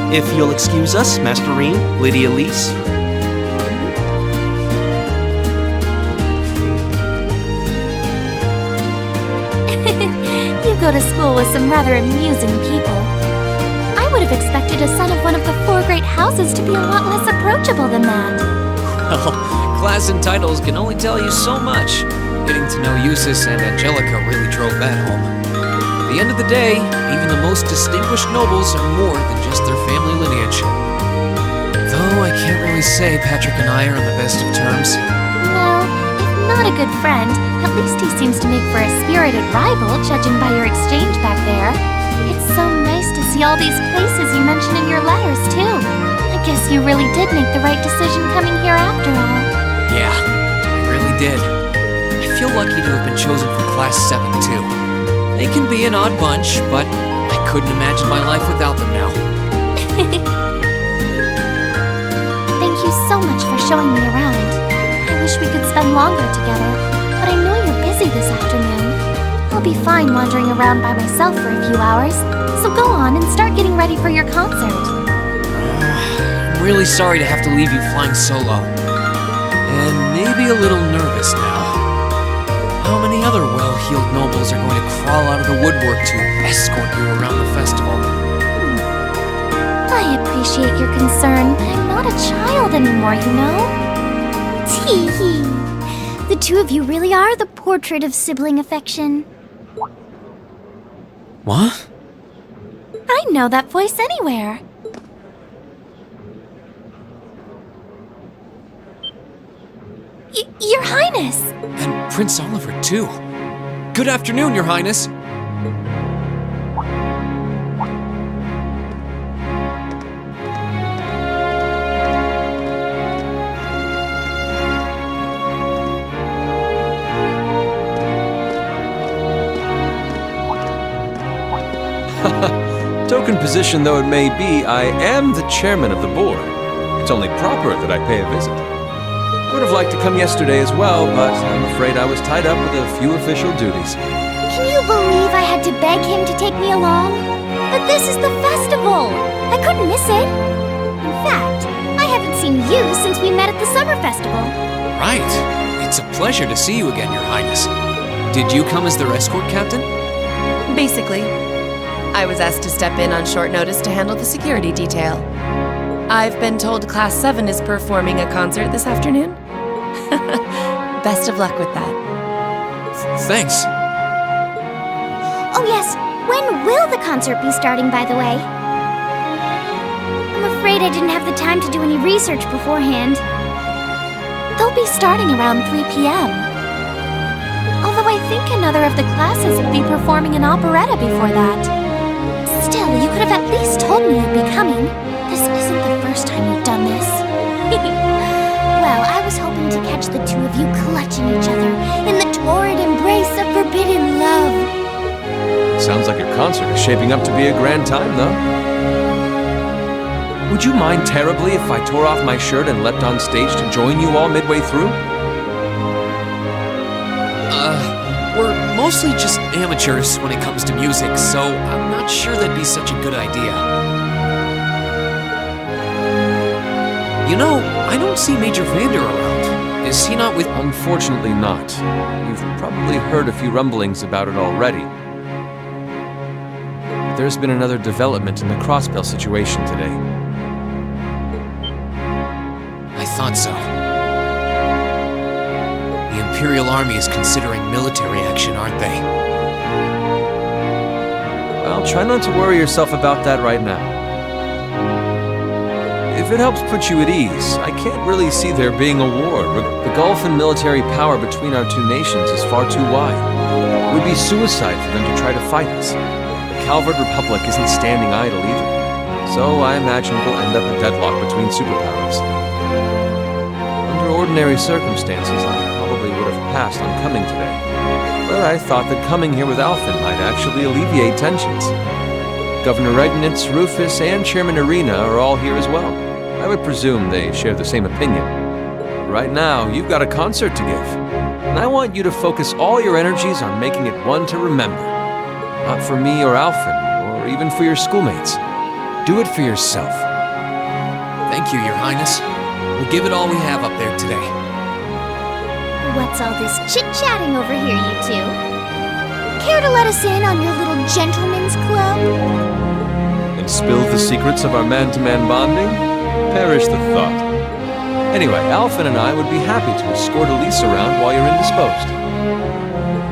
If you'll excuse us, Master Rean, Lady Elise. You go to school with some rather amusing people. I would have expected a son of one of the 4 great houses to be a lot less approachable than that. Well, class and titles can only tell you so much. Getting to know Eustace and Angelica really drove that home. At the end of the day, even the most distinguished nobles are more than just their family lineage. Though I can't really say Patrick and I are on the best of terms. Well, if not a good friend, at least he seems to make for a spirited rival, judging by your exchange back there. It's so nice to see all these places you mentioned in your letters, too. I guess you really did make the right decision coming here after all. Yeah, I really did. I feel lucky to have been chosen for Class VII, too. They can be an odd bunch, but I couldn't imagine my life without them now. Thank you so much for showing me around. I wish we could spend longer together, but I know you're busy this afternoon. I'll be fine wandering around by myself for a few hours, so go on and start getting ready for your concert. I'm really sorry to have to leave you flying solo. And maybe a little nervous now. How many other well-heeled nobles are going to crawl out of the woodwork to escort you around the festival? I appreciate your concern. I'm not a child anymore, you know? Tee-hee. The two of you really are the portrait of sibling affection. What? I know that voice anywhere. Your Highness! And Prince Oliver, too. Good afternoon, Your Highness. Token position though it may be, I am the chairman of the board. It's only proper that I pay a visit. I would have liked to come yesterday as well, but I'm afraid I was tied up with a few official duties. Can you believe I had to beg him to take me along? But this is the festival! I couldn't miss it! In fact, I haven't seen you since we met at the summer festival. Right. It's a pleasure to see you again, Your Highness. Did you come as their escort captain? Basically. I was asked to step in on short notice to handle the security detail. I've been told Class 7 is performing a concert this afternoon. Best of luck with that. Thanks. Oh yes, when will the concert be starting, by the way? I'm afraid I didn't have the time to do any research beforehand. They'll be starting around 3 p.m. Although I think another of the classes will be performing an operetta before that. Still, you could have at least told me you'd be coming. This isn't the first time you've done this. Well, I was hoping to catch the two of you clutching each other in the torrid embrace of forbidden love. Sounds like your concert is shaping up to be a grand time, though. Would you mind terribly if I tore off my shirt and leapt on stage to join you all midway through? We're mostly just amateurs when it comes to music, so I'm not sure that'd be such a good idea. You know, I don't see Major Vander around. Is he not with... Unfortunately not. You've probably heard a few rumblings about it already. There's been another development in the Crossbell situation today. I thought so. The Imperial Army is considering military action, aren't they? Well, try not to worry yourself about that right now. If it helps put you at ease, I can't really see there being a war. The gulf in military power between our two nations is far too wide. It would be suicide for them to try to fight us. The Calvard Republic isn't standing idle either. So I imagine we'll end up a deadlock between superpowers. Under ordinary circumstances, I probably would have passed on coming today. But I thought that coming here with Alphen might actually alleviate tensions. Governor Regnitz, Rufus, and Chairman Arena are all here as well. I would presume they share the same opinion. Right now, you've got a concert to give, and I want you to focus all your energies on making it one to remember. Not for me or Alphen, or even for your schoolmates. Do it for yourself. Thank you, Your Highness. We'll give it all we have up there today. What's all this chit-chatting over here, you two? Care to let us in on your little gentleman's club? And spill the secrets of our man-to-man bonding? Perish the thought. Anyway, Alphen and I would be happy to escort Elise around while you're indisposed.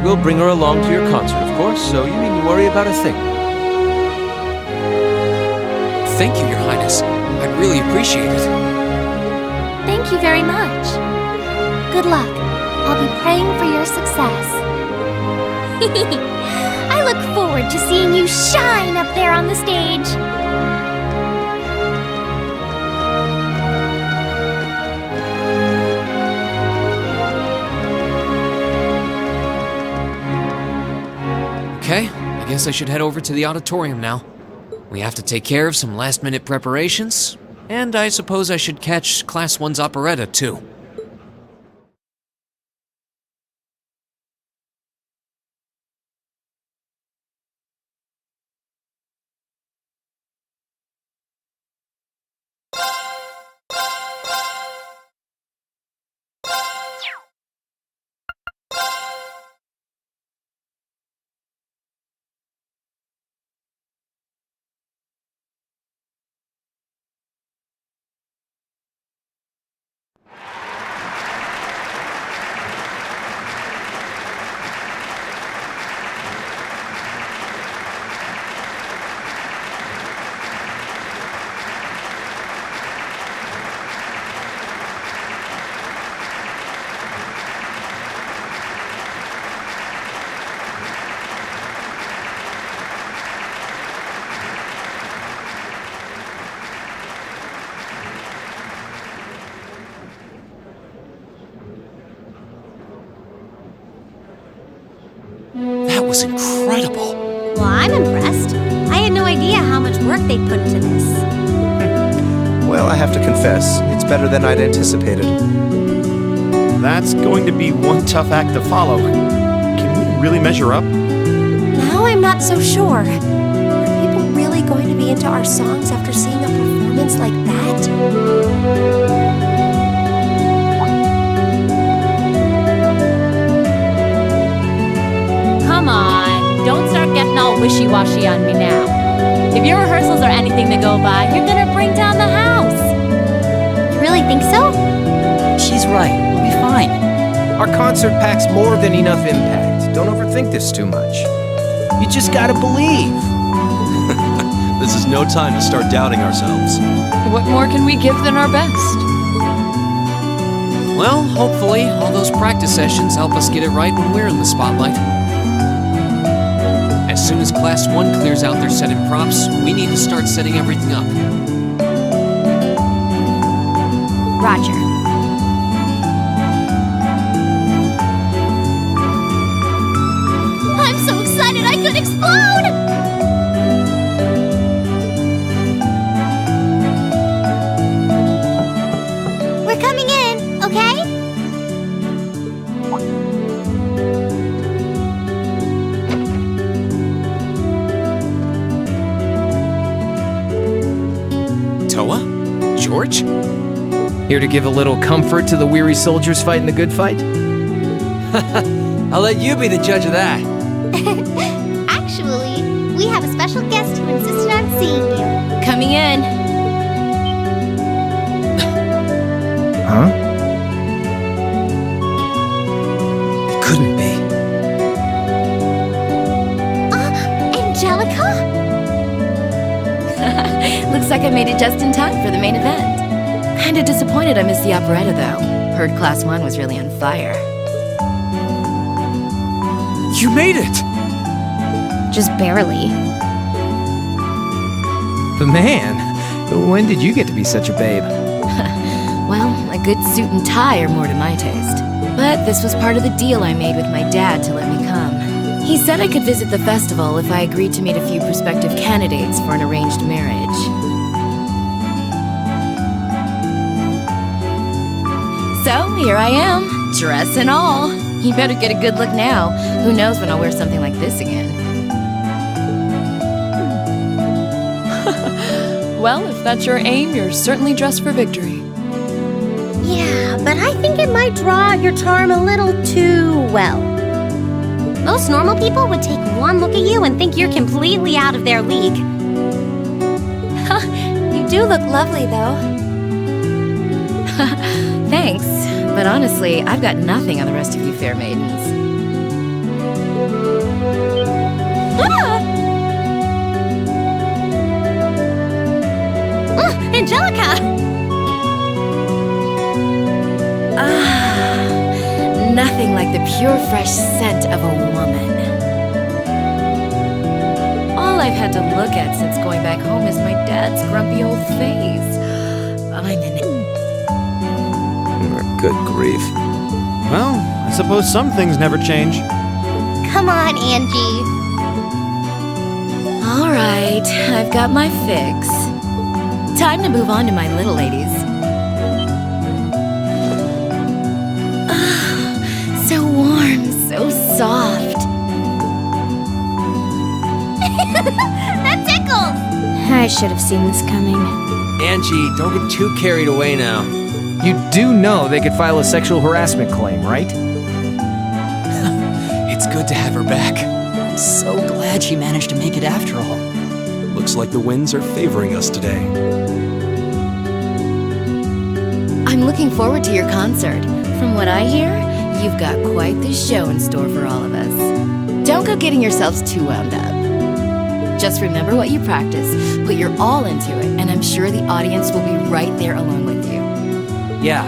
We'll bring her along to your concert, of course, so you needn't worry about a thing. Thank you, Your Highness. I'd really appreciate it. Thank you very much. Good luck. I'll be praying for your success. I look forward to seeing you shine up there on the stage. Okay, I guess I should head over to the auditorium now. We have to take care of some last-minute preparations, and I suppose I should catch Class 1's operetta, too. That was incredible. Well, I'm impressed. I had no idea how much work they'd put into this. Well, I have to confess, it's better than I'd anticipated. That's going to be one tough act to follow. Can we really measure up? Now I'm not so sure. Are people really going to be into our songs after seeing a performance like that? Come on, don't start getting all wishy-washy on me now. If your rehearsals are anything to go by, you're gonna bring down the house. You really think so? She's right. We'll be fine. Our concert packs more than enough impact. Don't overthink this too much. You just gotta believe. This is no time to start doubting ourselves. What more can we give than our best? Well, hopefully, all those practice sessions help us get it right when we're in the spotlight. As soon as Class 1 clears out their set and props, we need to start setting everything up. Roger. I'm so excited I could explode! We're coming in, okay? Toa? George? Here to give a little comfort to the weary soldiers fighting the good fight? I'll let you be the judge of that. Actually, we have a special guest who insisted on seeing you. Coming in. Huh? It couldn't be. Angelica? Looks like I made it just in time for the main event. Kinda disappointed I missed the operetta, though. Heard Class 1 was really on fire. You made it! Just barely. But man, when did you get to be such a babe? Well, a good suit and tie are more to my taste. But this was part of the deal I made with my dad to let me come. He said I could visit the festival if I agreed to meet a few prospective candidates for an arranged marriage. So, here I am, dress and all. You better get a good look now. Who knows when I'll wear something like this again. Well, if that's your aim, you're certainly dressed for victory. Yeah, but I think it might draw out your charm a little too well. Most normal people would take one look at you and think you're completely out of their league. You do look lovely, though. Thanks, but honestly, I've got nothing on the rest of you fair maidens. Angelica! Nothing like the pure, fresh scent of a woman. All I've had to look at since going back home is my dad's grumpy old face. I'm in Good grief. Well, I suppose some things never change. Come on, Angie. All right, I've got my fix. Time to move on to my little ladies. So warm, so soft. That tickles! I should have seen this coming. Angie, don't get too carried away now. You do know they could file a sexual harassment claim, right? It's good to have her back. I'm so glad she managed to make it after all. Looks like the winds are favoring us today. I'm looking forward to your concert. From what I hear, you've got quite the show in store for all of us. Don't go getting yourselves too wound up. Just remember what you practice, put your all into it, and I'm sure the audience will be right there along with you. Yeah,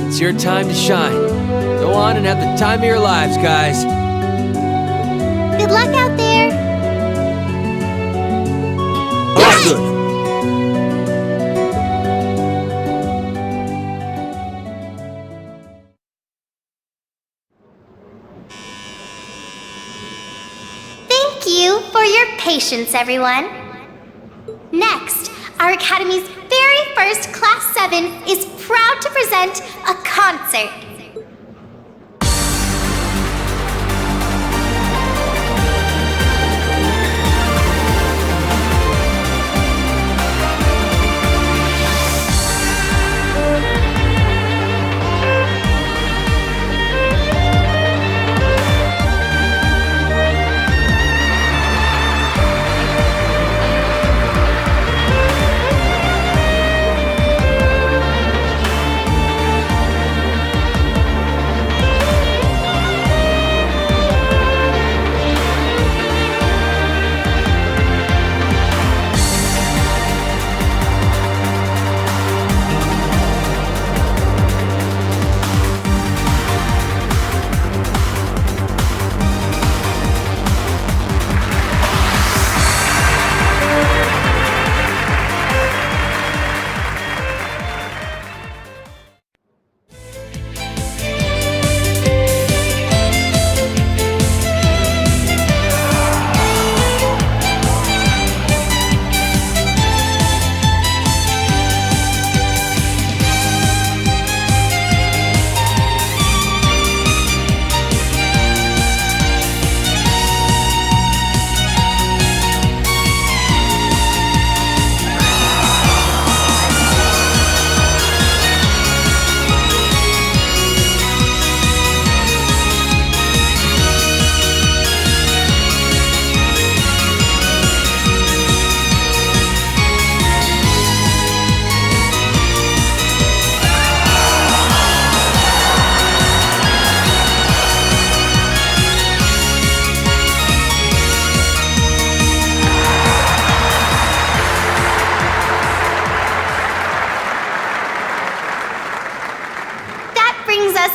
it's your time to shine. Go on and have the time of your lives, guys. Good luck out there. Oh, good. Thank you for your patience, everyone. Next, our Academy's very first Class 7 is proud to present a concert.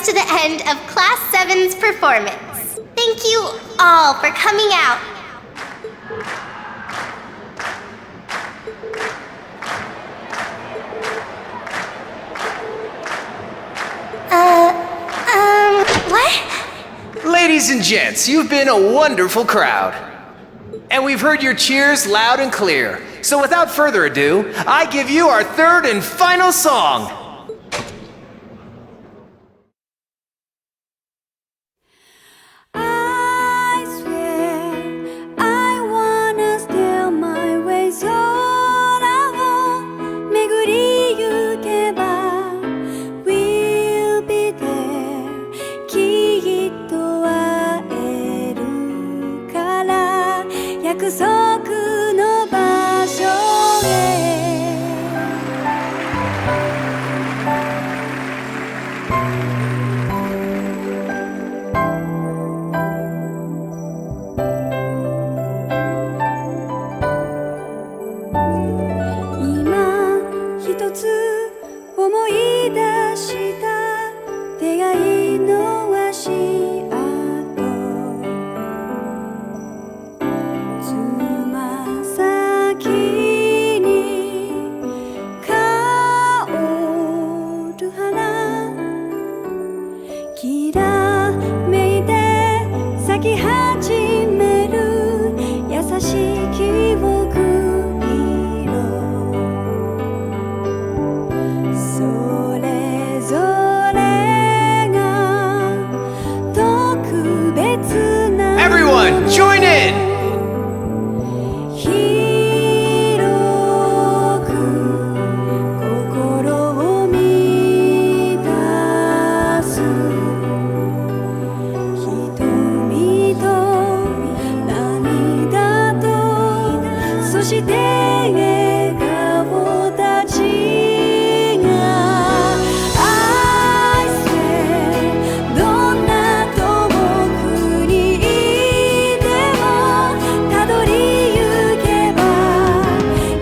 To the end of Class 7's performance. Thank you all for coming out. What? Ladies and gents, you've been a wonderful crowd. And we've heard your cheers loud and clear. So without further ado, I give you our third and final song. の場所へ今一つ思い出した出会いの足跡つま先に香る花きらめいて咲き始める優しい記憶色それぞれが特別な Everyone, join in! 広く心を満たす瞳と涙とそして笑顔たちが愛してどんな遠くにいてもたどり行けば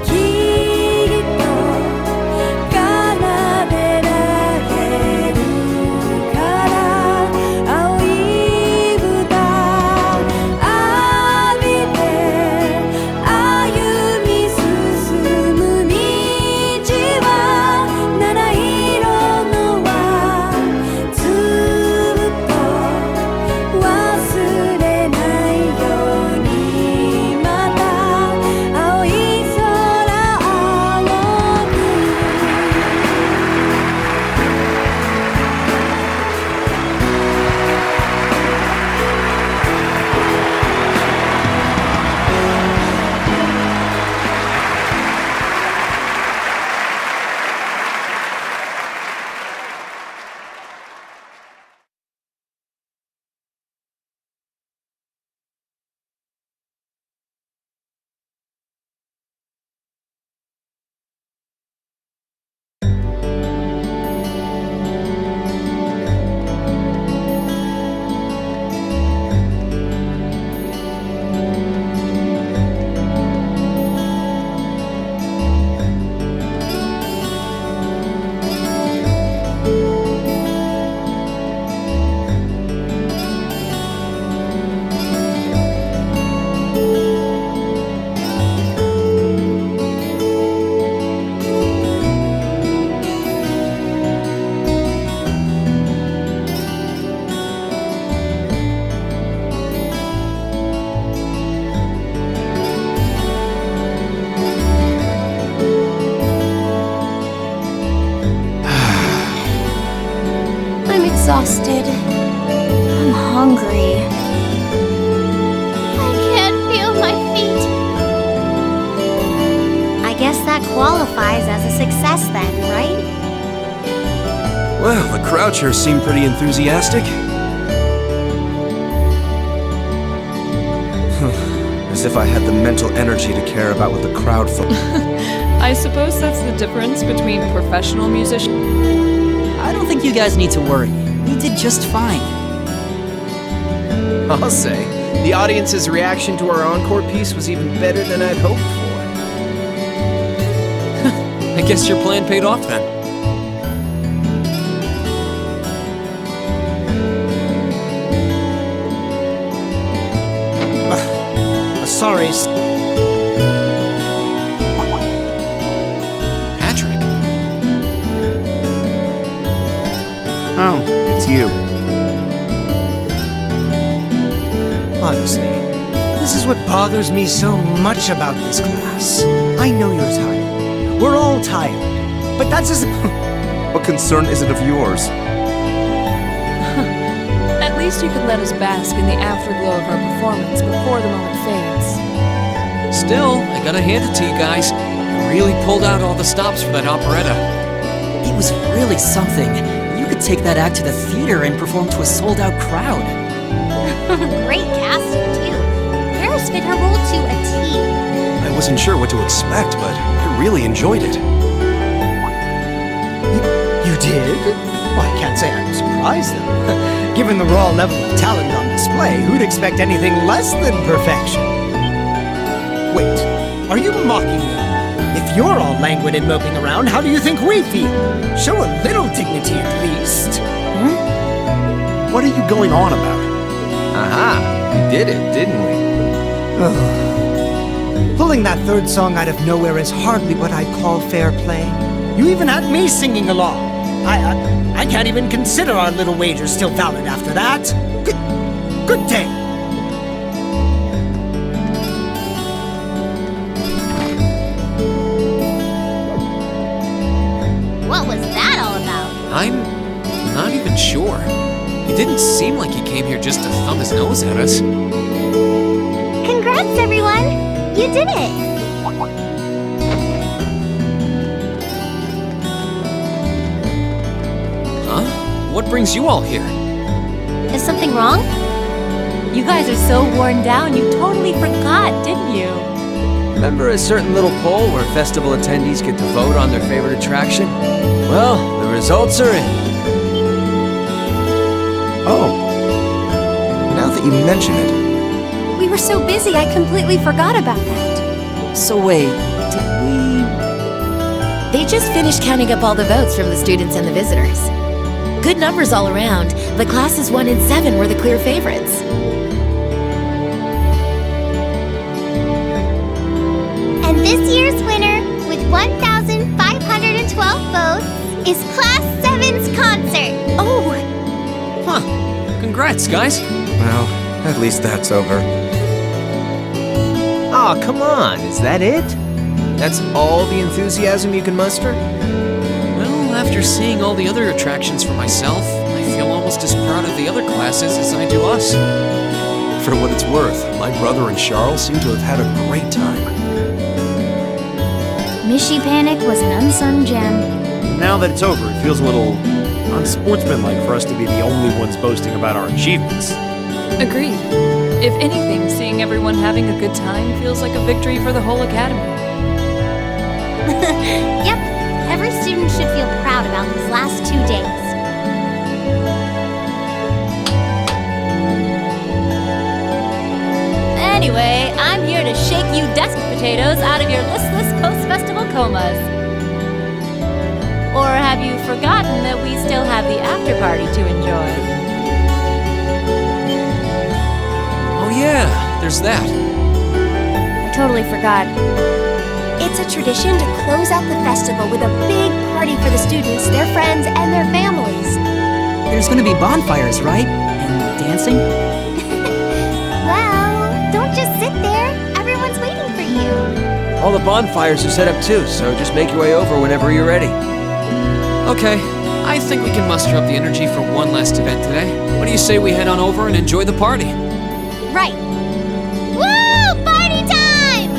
きっと奏でられるから青い豚浴びて歩み進む道は七色の輪ずっと忘れないようにまた青い空青くI'm exhausted. I'm hungry. I can't feel my feet. I guess that qualifies as a success then, right? Well, the Crouchers seem pretty enthusiastic. As if I had the mental energy to care about what the crowd thought. I suppose that's the difference between professional musicians. I don't think you guys need to worry. We did just fine. I'll say, the audience's reaction to our encore piece was even better than I'd hoped for. I guess your plan paid off then. Sorry. Patrick. Oh, it's you. Honestly, this is what bothers me so much about this class. I know you're tired. We're all tired. But that's just... What concern is it of yours? At least you can let us bask in the afterglow of our performance before the moment fades. Still, I gotta hand it to you guys. You really pulled out all the stops for that operetta. It was really something. You could take that act to the theater and perform to a sold-out crowd. Great casting, too. prayers fit her role to a T. I wasn't sure what to expect, but I really enjoyed it. You did? Well, I can't say I'm surprised, though. Given the raw level of talent on display, who'd expect anything less than perfection? Wait, are you mocking me? If you're all languid and moping around, how do you think we feel? Show a little dignity at least. What are you going on about? Aha, we did it, didn't we? Pulling that third song out of nowhere is hardly what I'd call fair play. You even had me singing along. I can't even consider our little wager still valid after that. Good day. What was that all about? I'm not even sure. It didn't seem like he came here just to thumb his nose at us. Congrats, everyone! You did it! What brings you all here? Is something wrong? You guys are so worn down, you totally forgot, didn't you? Remember a certain little poll where festival attendees get to vote on their favorite attraction? Well, the results are in. Oh. Now that you mention it. We were so busy, I completely forgot about that. So wait, did we... They just finished counting up all the votes from the students and the visitors. Good numbers all around. The classes 1 and 7 were the clear favorites. And this year's winner, with 1,512 votes, is Class 7's concert. Oh! Huh. Congrats, guys. Well, at least that's over. Aw, come on, is that it? That's all the enthusiasm you can muster? Well, after seeing all the other attractions for myself, I feel almost as proud of the other classes as I do us. For what it's worth, my brother and Charles seem to have had a great time. Mishy Panic was an unsung gem. Now that it's over, it feels a little unsportsmanlike for us to be the only ones boasting about our achievements. Agreed. If anything, seeing everyone having a good time feels like a victory for the whole academy. Yep, every student should feel proud about these last 2 days. Anyway, I'm here to shake you desk potatoes out of your listless post-festival comas. Or have you forgotten that we still have the after-party to enjoy? Oh yeah, there's that. I totally forgot. It's a tradition to close out the festival with a big party for the students, their friends, and their families. There's gonna be bonfires, right? And dancing? Well, don't just sit there. Everyone's waiting for you. All the bonfires are set up too, so just make your way over whenever you're ready. Okay, I think we can muster up the energy for one last event today. What do you say we head on over and enjoy the party? Right. Woo! Party time!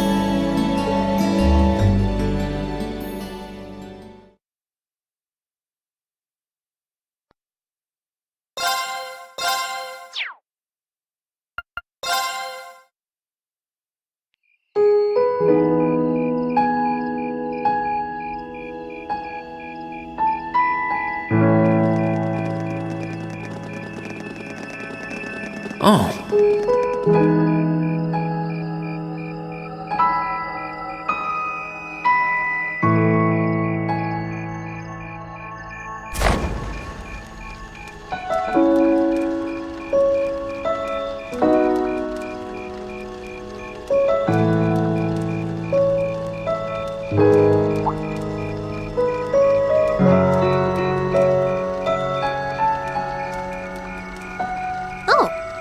Oh.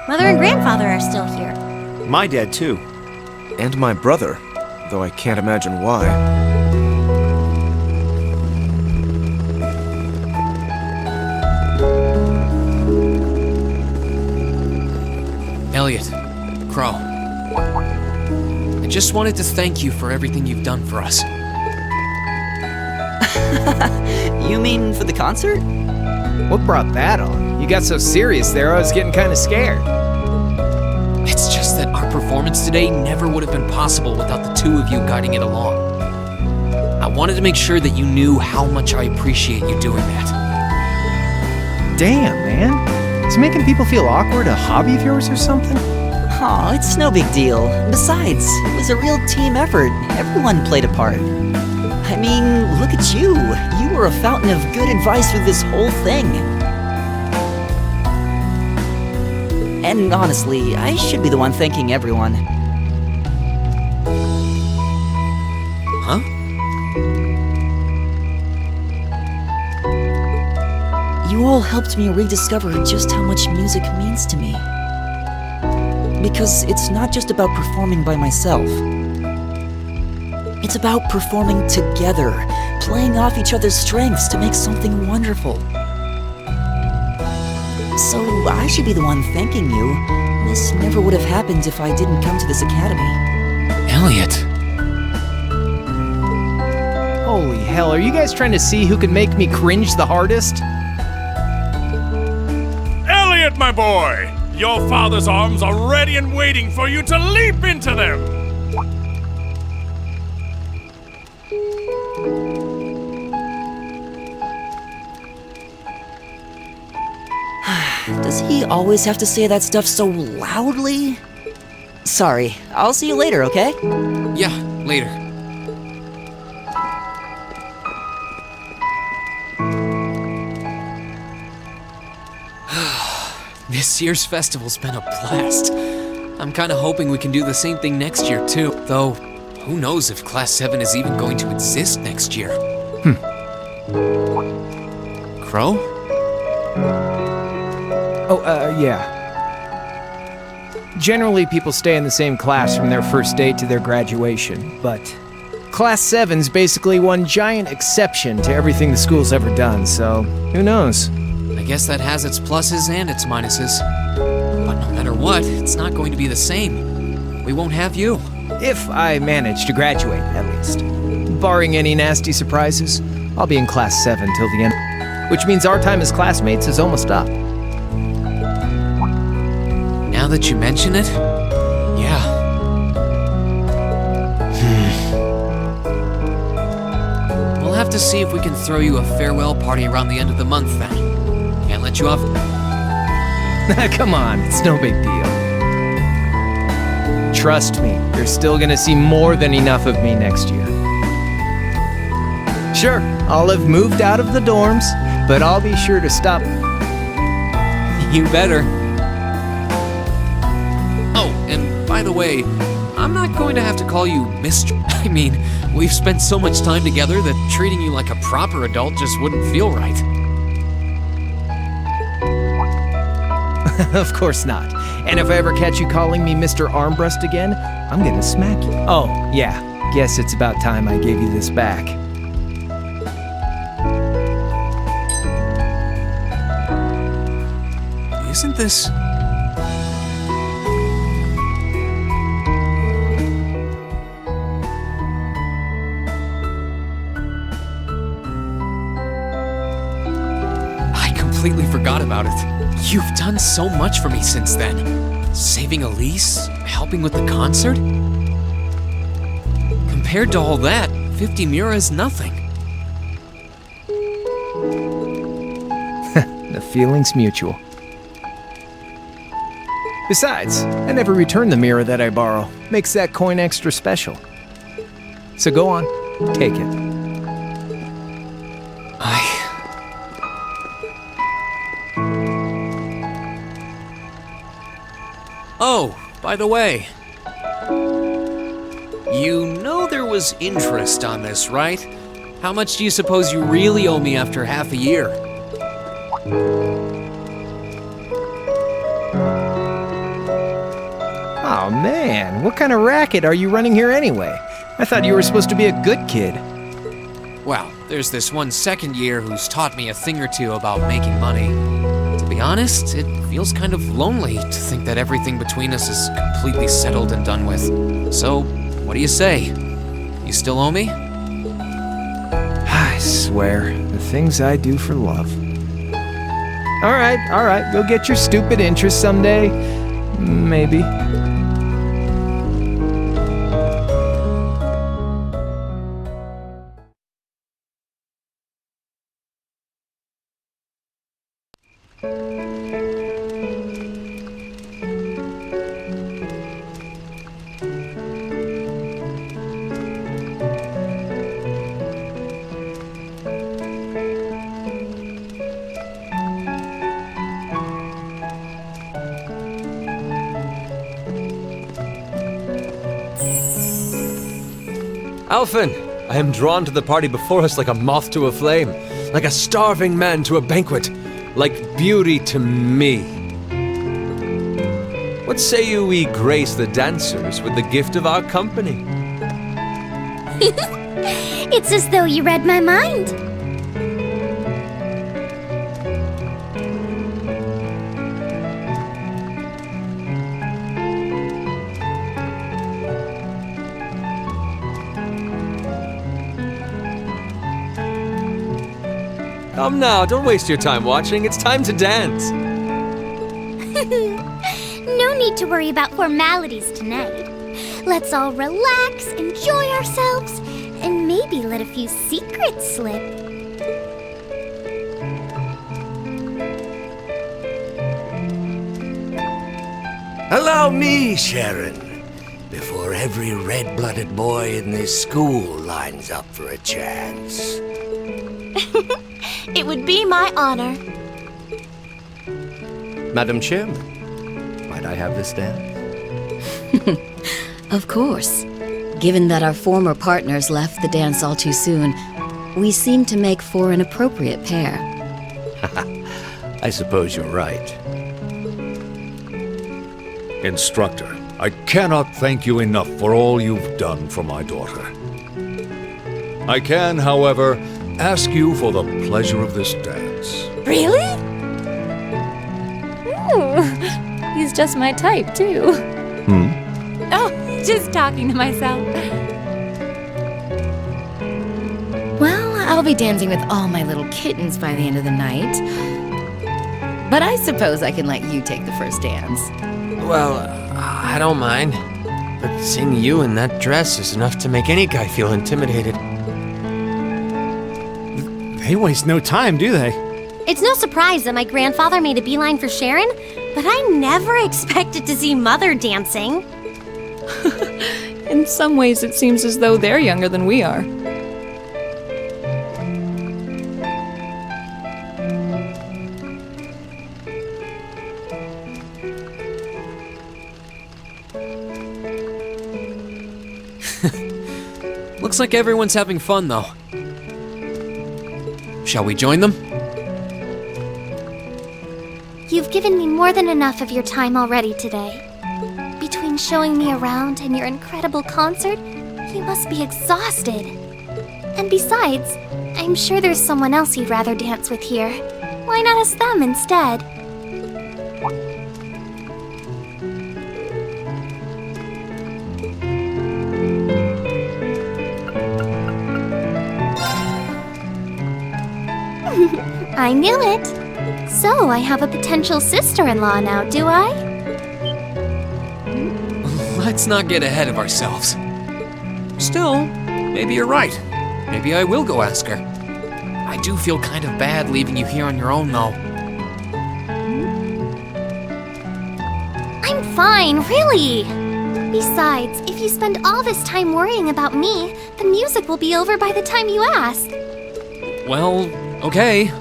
Mother and grandfather are still here. My dad, too. And my brother, though I can't imagine why. Elliot, Crow. I just wanted to thank you for everything you've done for us. You mean for the concert? What brought that on? You got so serious there, I was getting kind of scared. It's just that our Our performance today never would have been possible without the two of you guiding it along. I wanted to make sure that you knew how much I appreciate you doing that. Damn, man. Is making people feel awkward a hobby of yours or something? Aw, it's no big deal. Besides, it was a real team effort. Everyone played a part. I mean, look at you. You were a fountain of good advice through this whole thing. And honestly, I should be the one thanking everyone. Huh? You all helped me rediscover just how much music means to me. Because it's not just about performing by myself. It's about performing together, playing off each other's strengths to make something wonderful. So I should be the one thanking you. This never would have happened if I didn't come to this academy. Elliot. Holy hell, are you guys trying to see who can make me cringe the hardest? Elliot, my boy! Your father's arms are ready and waiting for you to leap into them! Does he always have to say that stuff so loudly? Sorry, I'll see you later, okay? Yeah, later. This year's festival's been a blast. I'm kinda hoping we can do the same thing next year, too. Though, who knows if Class 7 is even going to exist next year. Crow? Yeah. Generally, people stay in the same class from their first day to their graduation, but Class 7's basically one giant exception to everything the school's ever done, so who knows? I guess that has its pluses and its minuses. But no matter what, it's not going to be the same. We won't have you. If I manage to graduate, at least. Barring any nasty surprises, I'll be in Class 7 till the end, which means our time as classmates is almost up. Now that you mention it, yeah. We'll have to see if we can throw you a farewell party around the end of the month then. Can't let you off. Come on, it's no big deal. Trust me, you're still gonna see more than enough of me next year. Sure, I'll have moved out of the dorms, but I'll be sure to stop. You better. Oh, and by the way, I'm not going to have to call you Mr. I mean, we've spent so much time together that treating you like a proper adult just wouldn't feel right. Of course not. And if I ever catch you calling me Mr. Armbrust again, I'm gonna smack you. Oh, yeah. Guess it's about time I gave you this back. Isn't this... I completely forgot about it. You've done so much for me since then. Saving Elise, helping with the concert. Compared to all that, 50 Mira is nothing. The feeling's mutual. Besides, I never return the mirror that I borrow. Makes that coin extra special. So go on, take it. Oh, by the way. You know there was interest on this, right? How much do you suppose you really owe me after half a year? Oh man, what kind of racket are you running here anyway? I thought you were supposed to be a good kid. Well, there's this one second year who's taught me a thing or two about making money. To be honest, it feels kind of lonely to think that everything between us is completely settled and done with. So, what do you say? You still owe me? I swear, the things I do for love. All right, go get your stupid interest someday. Maybe. Alphen, I am drawn to the party before us like a moth to a flame, like a starving man to a banquet, like beauty to me. What say you we grace the dancers with the gift of our company? It's as though you read my mind. Come now, don't waste your time watching. It's time to dance. No need to worry about formalities tonight. Let's all relax, enjoy ourselves, and maybe let a few secrets slip. Allow me, Sharon, before every red-blooded boy in this school lines up for a chance. It would be my honor. Madam Chairman, might I have this dance? Of course. Given that our former partners left the dance all too soon, we seem to make for an appropriate pair. I suppose you're right. Instructor, I cannot thank you enough for all you've done for my daughter. I can, however, ask you for the pleasure of this dance. Really? Ooh, he's just my type, too. Oh, just talking to myself. Well, I'll be dancing with all my little kittens by the end of the night. But I suppose I can let you take the first dance. Well, I don't mind. But seeing you in that dress is enough to make any guy feel intimidated. They waste no time, do they? It's no surprise that my grandfather made a beeline for Sharon, but I never expected to see Mother dancing. In some ways, it seems as though they're younger than we are. Looks like everyone's having fun, though. Shall we join them? You've given me more than enough of your time already today. Between showing me around and your incredible concert, you must be exhausted. And besides, I'm sure there's someone else you'd rather dance with here. Why not ask them instead? I knew it. So I have a potential sister-in-law now, do I? Let's not get ahead of ourselves. Still, maybe you're right. Maybe I will go ask her. I do feel kind of bad leaving you here on your own, though. I'm fine, really. Besides, if you spend all this time worrying about me, the music will be over by the time you ask. Well, okay.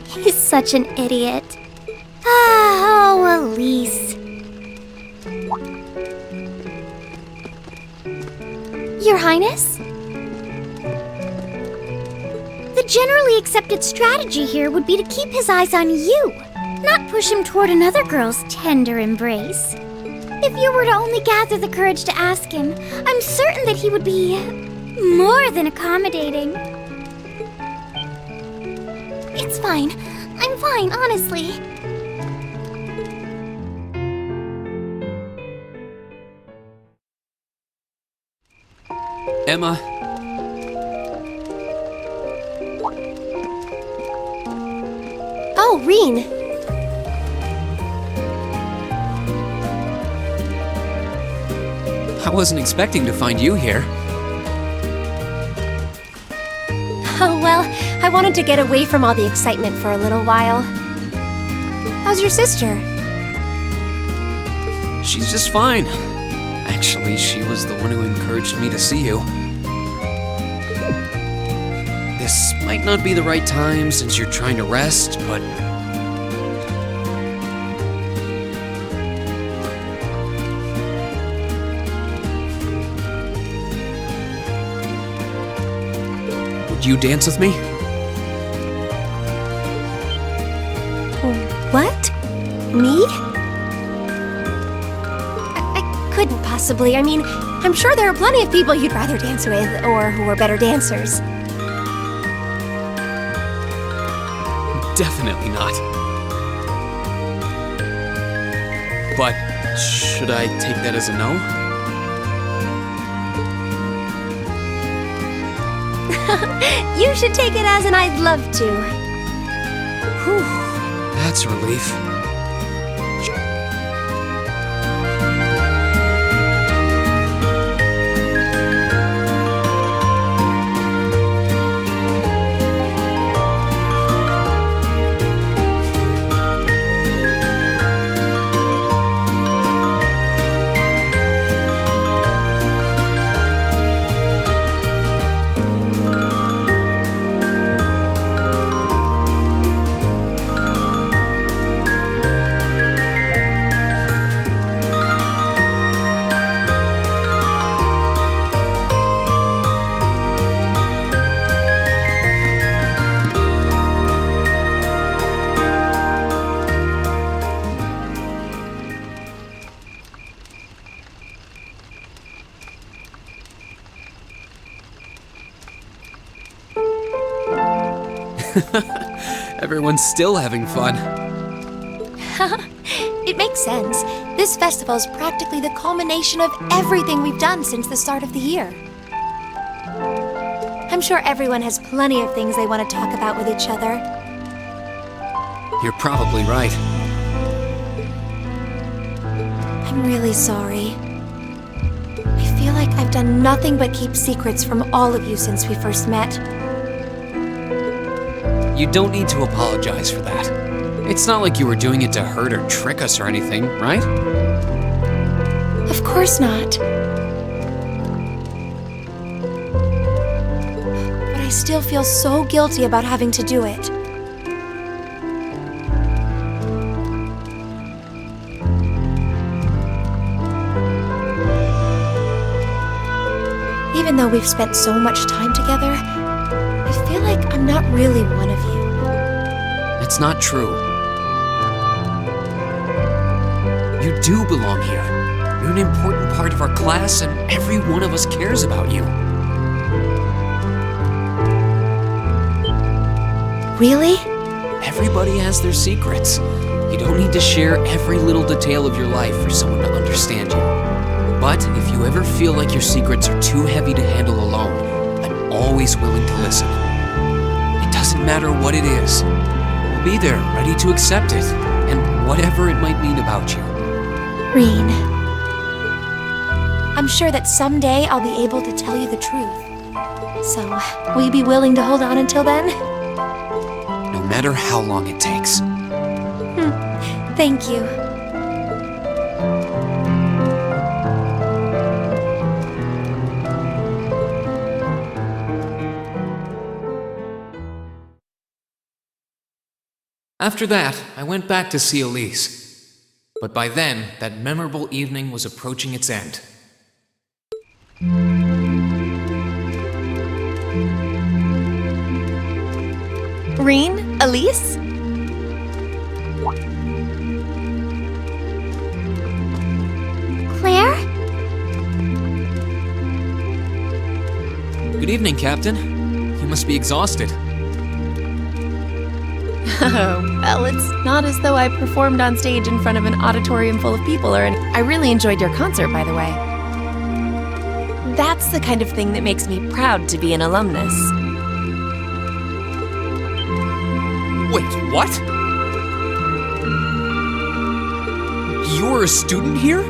He's such an idiot. Oh, Elise. Your Highness? The generally accepted strategy here would be to keep his eyes on you, not push him toward another girl's tender embrace. If you were to only gather the courage to ask him, I'm certain that he would be more than accommodating. It's fine. I'm fine, honestly. Emma. Oh, Rean. I wasn't expecting to find you here. Oh, well, I wanted to get away from all the excitement for a little while. How's your sister? She's just fine. Actually, she was the one who encouraged me to see you. this might not be the right time since you're trying to rest, but... Would you dance with me? What? Me? I couldn't possibly. I mean, I'm sure there are plenty of people you'd rather dance with, or who are better dancers. Definitely not. But should I take that as a no? You should take it as an I'd love to. Whew, that's a relief. Everyone's still having fun. It makes sense. This festival's practically the culmination of everything we've done since the start of the year. I'm sure everyone has plenty of things they want to talk about with each other. You're probably right. I'm really sorry. I feel like I've done nothing but keep secrets from all of you since we first met. You don't need to apologize for that. It's not like you were doing it to hurt or trick us or anything, right? Of course not. But I still feel so guilty about having to do it. Even though we've spent so much time together, I feel like I'm not really one of you. It's not true. You do belong here. You're an important part of our class, and every one of us cares about you. Really? Everybody has their secrets. You don't need to share every little detail of your life for someone to understand you. But if you ever feel like your secrets are too heavy to handle alone, I'm always willing to listen. It doesn't matter what it is. We'll be there, ready to accept it, and whatever it might mean about you. Rean, I'm sure that someday I'll be able to tell you the truth. So, will you be willing to hold on until then? No matter how long it takes. Thank you. After that, I went back to see Elise. But by then, that memorable evening was approaching its end. Rean? Elise? Claire? Good evening, Captain. You must be exhausted. Oh, well, it's not as though I performed on stage in front of an auditorium full of people I really enjoyed your concert, by the way. That's the kind of thing that makes me proud to be an alumnus. Wait, what? You're a student here?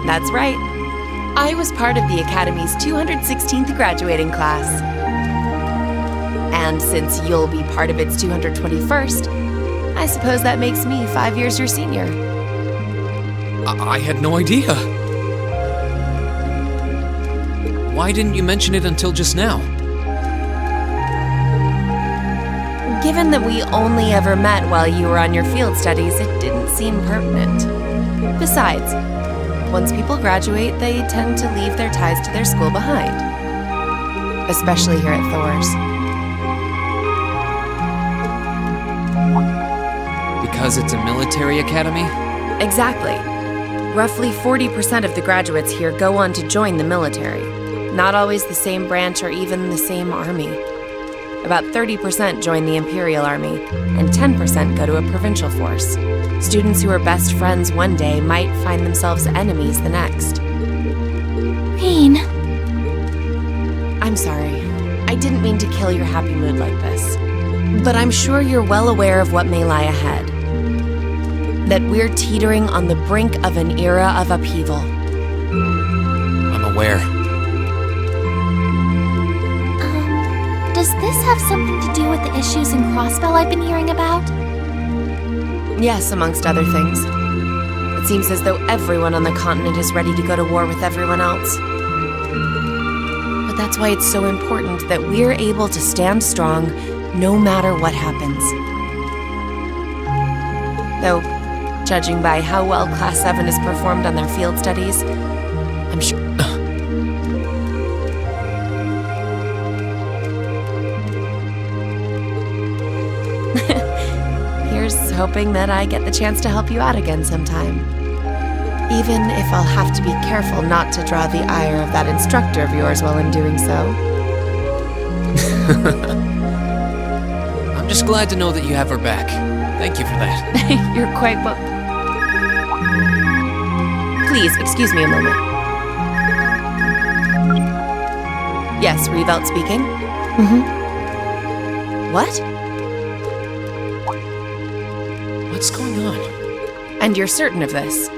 That's right. I was part of the Academy's 216th graduating class. And since you'll be part of its 221st, I suppose that makes me 5 years your senior. I had no idea. Why didn't you mention it until just now? Given that we only ever met while you were on your field studies, it didn't seem pertinent. Besides, once people graduate, they tend to leave their ties to their school behind. Especially here at Thors. Because it's a military academy? Exactly. Roughly 40% of the graduates here go on to join the military. Not always the same branch or even the same army. About 30% join the Imperial Army, and 10% go to a provincial force. Students who are best friends one day might find themselves enemies the next. Rean. I'm sorry. I didn't mean to kill your happy mood like this. But I'm sure you're well aware of what may lie ahead. That we're teetering on the brink of an era of upheaval. I'm aware. Does this have something to do with the issues in Crossbell I've been hearing about? Yes, amongst other things. It seems as though everyone on the continent is ready to go to war with everyone else. But that's why it's so important that we're able to stand strong no matter what happens. Though, judging by how well Class 7 has performed on their field studies, I'm sure... Here's hoping that I get the chance to help you out again sometime. Even if I'll have to be careful not to draw the ire of that instructor of yours while I'm doing so. I'm just glad to know that you have her back. Thank you for that. You're quite well... Please, excuse me a moment. Yes, Revelt speaking. What? What's going on? And you're certain of this?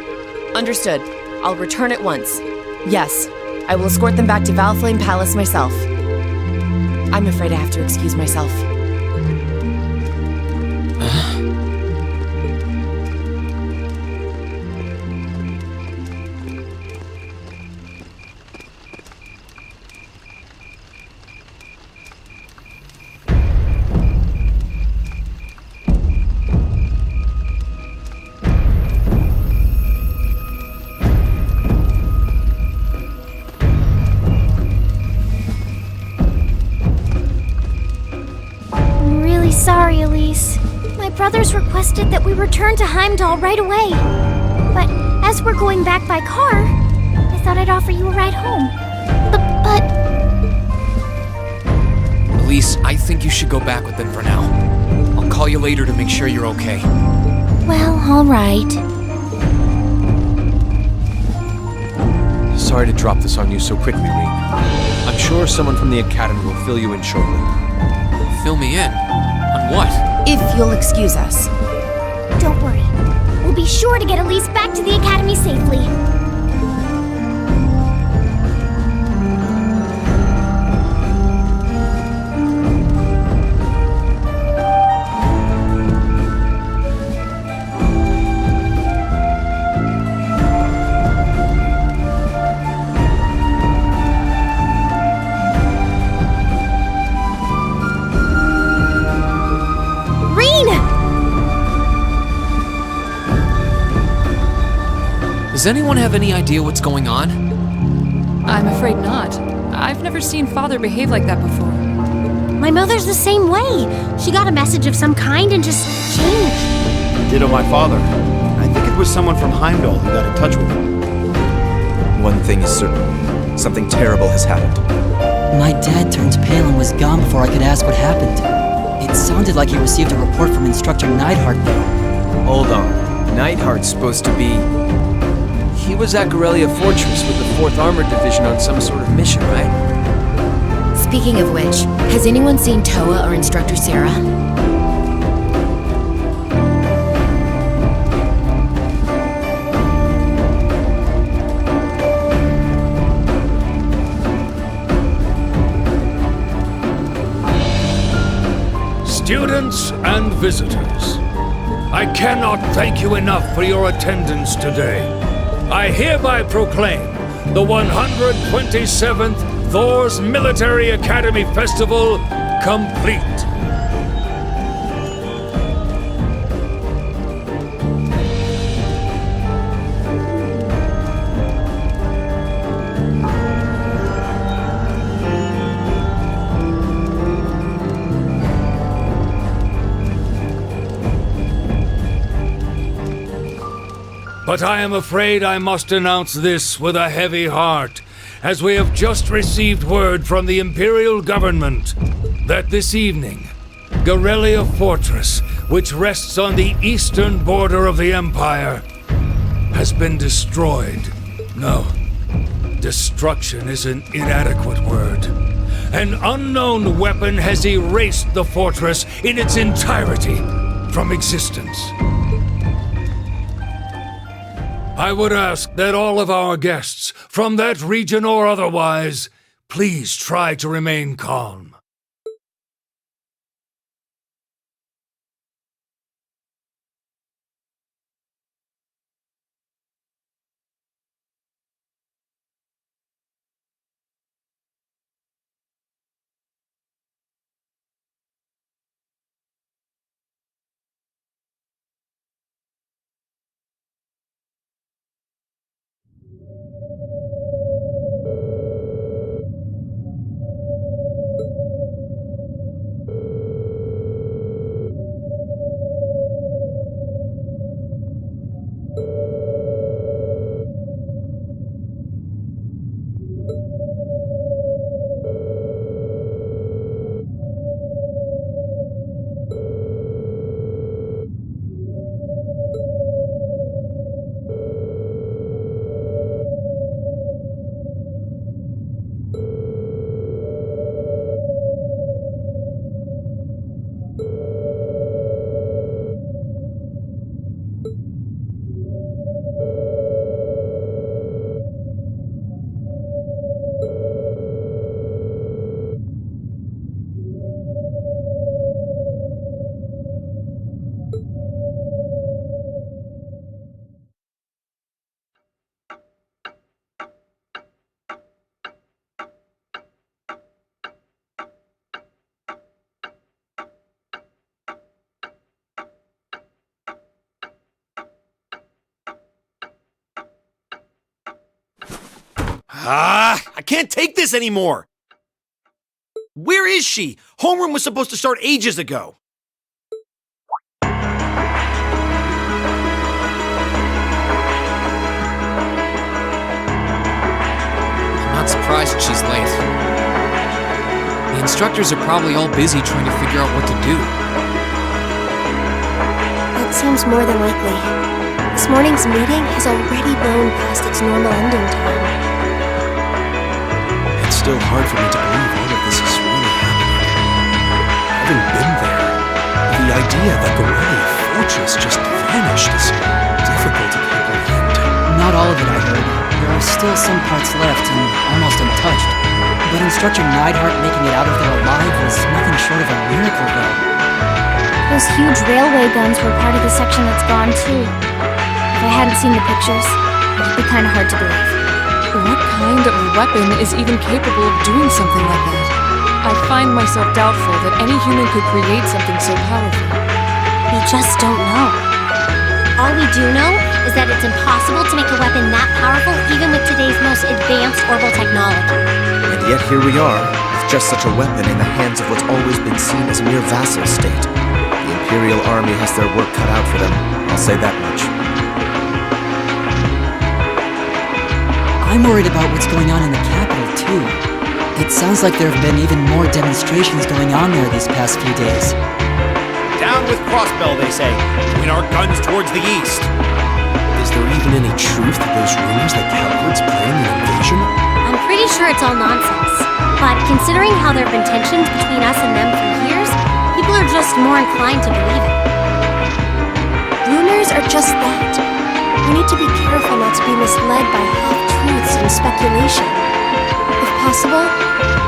Understood. I'll return at once. Yes, I will escort them back to Valflame Palace myself. I'm afraid I have to excuse myself. Sorry, Elise. My brothers requested that we return to Heimdall right away. But as we're going back by car, I thought I'd offer you a ride home. But... Elise, I think you should go back with them for now. I'll call you later to make sure you're okay. Well, all right. Sorry to drop this on you so quickly, Rean. I'm sure someone from the Academy will fill you in shortly. Fill me in? On what? If you'll excuse us. Don't worry. We'll be sure to get Elise back to the Academy safely. Does anyone have any idea what's going on? I'm afraid not. I've never seen Father behave like that before. My mother's the same way. She got a message of some kind and just changed. Ditto my father. I think it was someone from Heimdall who got in touch with him. One thing is certain. Something terrible has happened. My dad turned pale and was gone before I could ask what happened. It sounded like he received a report from Instructor Neidhart, though. Hold on. Neidhart's supposed to be... He was at Corellia Fortress with the 4th Armored Division on some sort of mission, right? Speaking of which, has anyone seen Toa or Instructor Sarah? Students and visitors, I cannot thank you enough for your attendance today. I hereby proclaim the 127th Thors Military Academy Festival complete. But I am afraid I must announce this with a heavy heart, as we have just received word from the Imperial government that this evening, Garrelia Fortress, which rests on the eastern border of the Empire, has been destroyed. No, destruction is an inadequate word. An unknown weapon has erased the fortress in its entirety from existence. I would ask that all of our guests, from that region or otherwise, please try to remain calm. I can't take this anymore! Where is she? Homeroom was supposed to start ages ago. I'm not surprised she's late. The instructors are probably all busy trying to figure out what to do. That seems more than likely. This morning's meeting has already blown past its normal ending time. It's still hard for me to believe all of this is really happening. Having been there, the idea that Garrelia Fortress just vanished is difficult to comprehend. Not all of it, I heard. There are still some parts left and almost untouched. But Instructor Neidhart making it out of there alive was nothing short of a miracle, though. Those huge railway guns were part of the section that's gone too. If I hadn't seen the pictures, it'd be kind of hard to believe. What kind of weapon is even capable of doing something like that? I find myself doubtful that any human could create something so powerful. We just don't know. All we do know is that it's impossible to make a weapon that powerful even with today's most advanced orbital technology. And yet here we are, with just such a weapon in the hands of what's always been seen as a mere vassal state. The Imperial Army has their work cut out for them, I'll say that much. I'm worried about what's going on in the capital, too. It sounds like there have been even more demonstrations going on there these past few days. Down with Crossbell, they say. Point our guns towards the east. Is there even any truth to those rumors that Calvard's planning an invasion? I'm pretty sure it's all nonsense. But considering how there have been tensions between us and them for years, people are just more inclined to believe it. Rumors are just that. We need to be careful not to be misled by half-truths and speculation. If possible,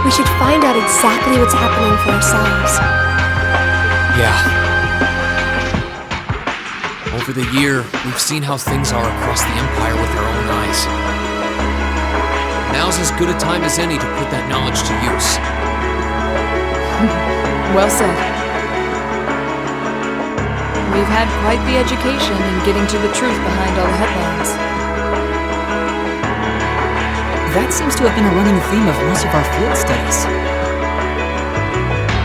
we should find out exactly what's happening for ourselves. Yeah. Over the year, we've seen how things are across the Empire with our own eyes. Now's as good a time as any to put that knowledge to use. Well said. We've had quite the education in getting to the truth behind all the headlines. That seems to have been a running theme of most of our field studies.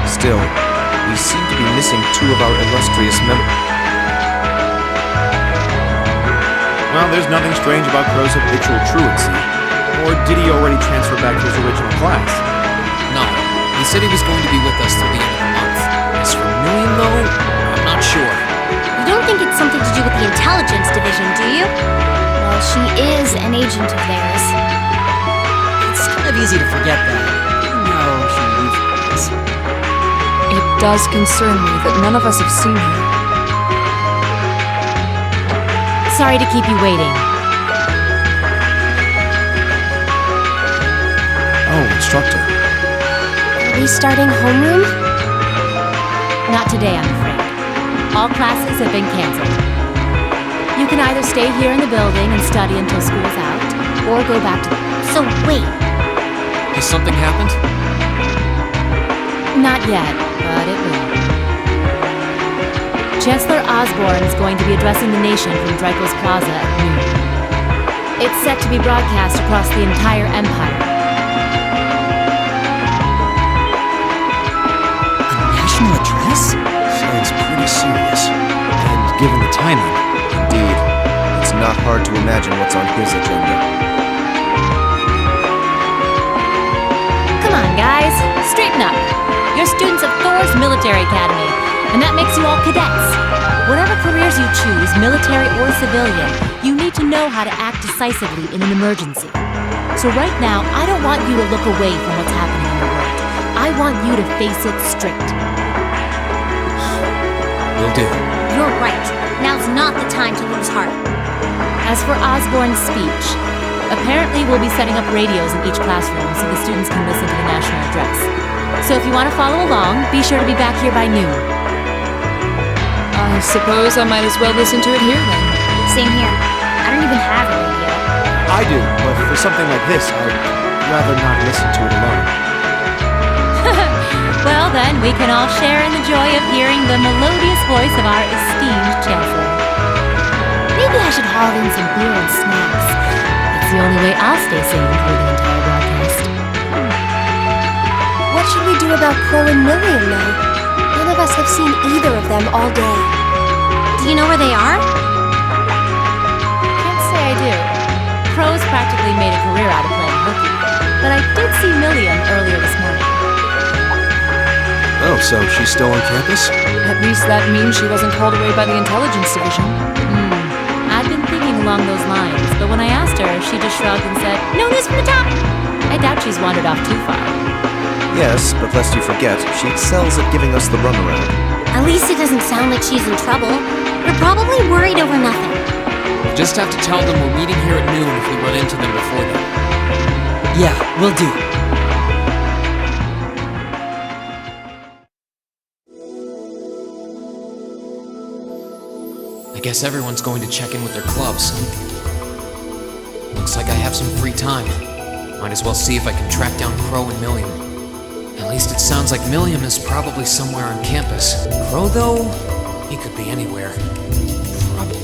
Still, we seem to be missing two of our illustrious members. Well, there's nothing strange about Crow's habitual truancy. Or did he already transfer back to his original class? No, he said he was going to be with us through the end of the month. As for Million, though, I'm not sure. You don't think it's something to do with the intelligence division, do you? Well, she is an agent of theirs. It's kind of easy to forget that. No, she usually is. It does concern me that none of us have seen her. Sorry to keep you waiting. Oh, instructor. Are we starting homeroom? Not today, I'm afraid. All classes have been canceled. You can either stay here in the building and study until school's out, or go back to... So wait, Has something happened? Not yet, but it will. Chancellor Osborne is going to be addressing the nation from Dreikel's Plaza at noon. It's set to be broadcast across the entire empire. A national address? Sounds pretty serious. And given the timing, indeed, it's not hard to imagine what's on his agenda. Come on, guys. Straighten up. You're students of Thors Military Academy, and that makes you all cadets. Whatever careers you choose, military or civilian, you need to know how to act decisively in an emergency. So right now, I don't want you to look away from what's happening in the world. I want you to face it straight. Will do. you're right. Now's not the time to lose heart. As for Osborne's speech, apparently we'll be setting up radios in each classroom so the students can listen to the national address. So if you want to follow along, be sure to be back here by noon. I suppose I might as well listen to it here then. Same here. I don't even have a radio. I do, but for something like this, I'd rather not listen to it alone. Well then, we can all share in the joy of hearing the melodious voice of our esteemed Chancellor. Maybe I should haul in some beer and snacks. It's the only way I'll stay sane through the entire broadcast. What should we do about Crow and Million, though? None of us have seen either of them all day. Do you know where they are? Can't say I do. Crow's practically made a career out of playing hooky, but I did see Million earlier this morning. Oh, so she's still on campus? At least that means she wasn't called away by the intelligence division. I'd been thinking along those lines, but when I asked her, she just shrugged and said, "No news from the top!" I doubt she's wandered off too far. Yes, but lest you forget, she excels at giving us the runaround. At least it doesn't sound like she's in trouble. They're probably worried over nothing. Just have to tell them we're meeting here at noon if we run into them before then. Yeah, will do. I guess everyone's going to check in with their clubs. Looks like I have some free time. Might as well see if I can track down Crow and Milliam. At least it sounds like Milliam is probably somewhere on campus. Crow, though, he could be anywhere. Probably.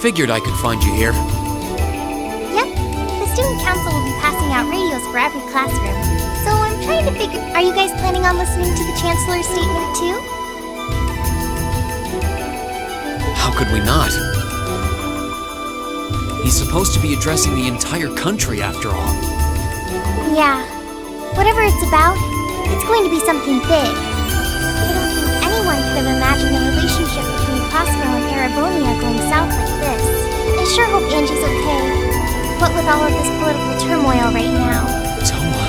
figured I could find you here. Yep, the student council will be passing out radios for every classroom. So I'm trying to figure, are you guys planning on listening to the Chancellor's statement too? How could we not? He's supposed to be addressing the entire country after all. Yeah, whatever it's about, it's going to be something big. I don't think anyone could have imagined the relationship between Classville and Erebonia going south like this. I sure hope Angie's okay. What with all of this political turmoil right now. Toma.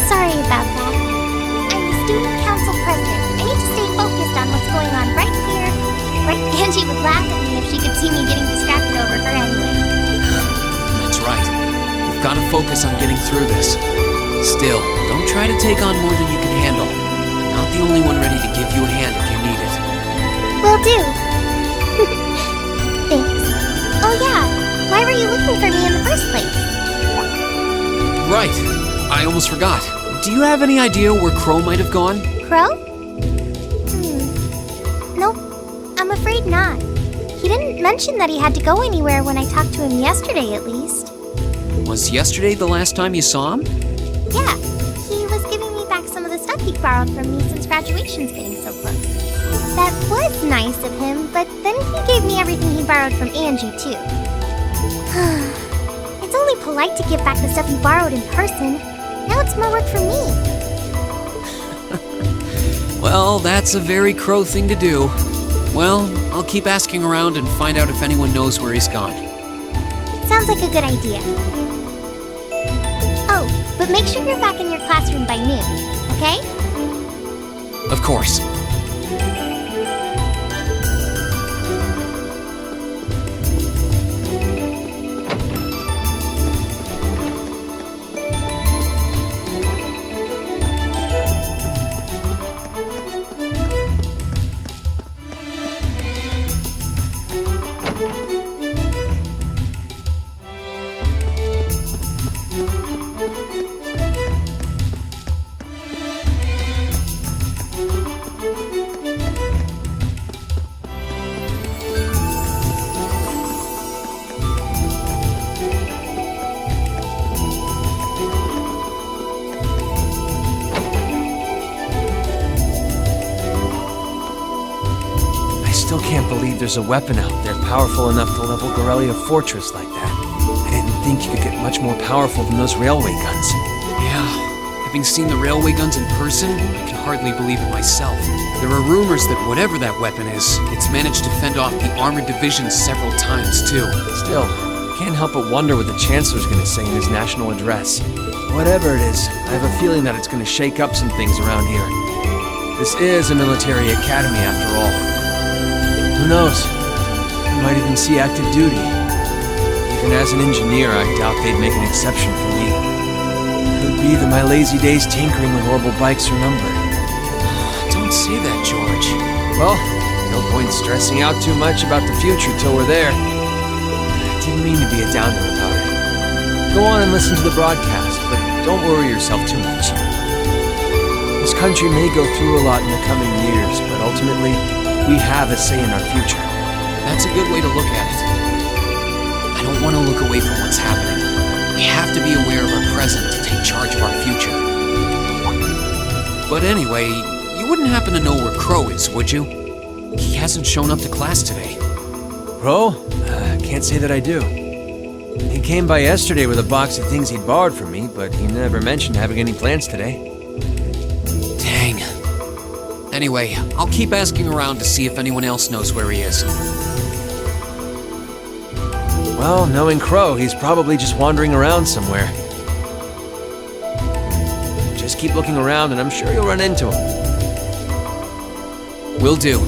Sorry about that. I'm the student council president. I need to stay focused on what's going on right here. Right? Angie would laugh at me if she could see me getting distracted over her anyway. That's right. We've got to focus on getting through this. Still, don't try to take on more than you can handle. I'm not the only one ready to give you a hand if you need it. Will do. Thanks. Oh yeah, why were you looking for me in the first place? Right. I almost forgot. Do you have any idea where Crow might have gone? Crow? Nope. I'm afraid not. He didn't mention that he had to go anywhere when I talked to him yesterday, at least. Was yesterday the last time you saw him? Yeah, he was giving me back some of the stuff he borrowed from me since graduation's getting so close. That was nice of him, but then he gave me everything he borrowed from Angie, too. It's only polite to give back the stuff you borrowed in person. Now it's more work for me. Well, that's a very Crow thing to do. Well, I'll keep asking around and find out if anyone knows where he's gone. Sounds like a good idea. Oh, but make sure you're back in your classroom by noon, okay? Of course. I still can't believe there's a weapon out there powerful enough to level Gorelia Fortress like that. I didn't think you could get much more powerful than those railway guns. Yeah, having seen the railway guns in person, I can hardly believe it myself. There are rumors that whatever that weapon is, it's managed to fend off the armored divisions several times, too. Still, can't help but wonder what the Chancellor's gonna say in his national address. Whatever it is, I have a feeling that it's gonna shake up some things around here. This is a military academy after all. Who knows? We might even see active duty. Even as an engineer, I doubt they'd make an exception for me. Could be that my lazy days tinkering with horrible bikes are numbered. Don't say that, George. Well, no point stressing out too much about the future till we're there. I didn't mean to be a downer about it. Go on and listen to the broadcast, but don't worry yourself too much. This country may go through a lot in the coming years, but ultimately, we have a say in our future. That's a good way to look at it. I don't want to look away from what's happening. We have to be aware of our present to take charge of our future. But anyway, you wouldn't happen to know where Crow is, would you? He hasn't shown up to class today. Crow? Can't say that I do. He came by yesterday with a box of things he'd borrowed from me, but he never mentioned having any plans today. Dang. Anyway, I'll keep asking around to see if anyone else knows where he is. Well, knowing Crow, he's probably just wandering around somewhere. Just keep looking around and I'm sure you'll run into him. Will do.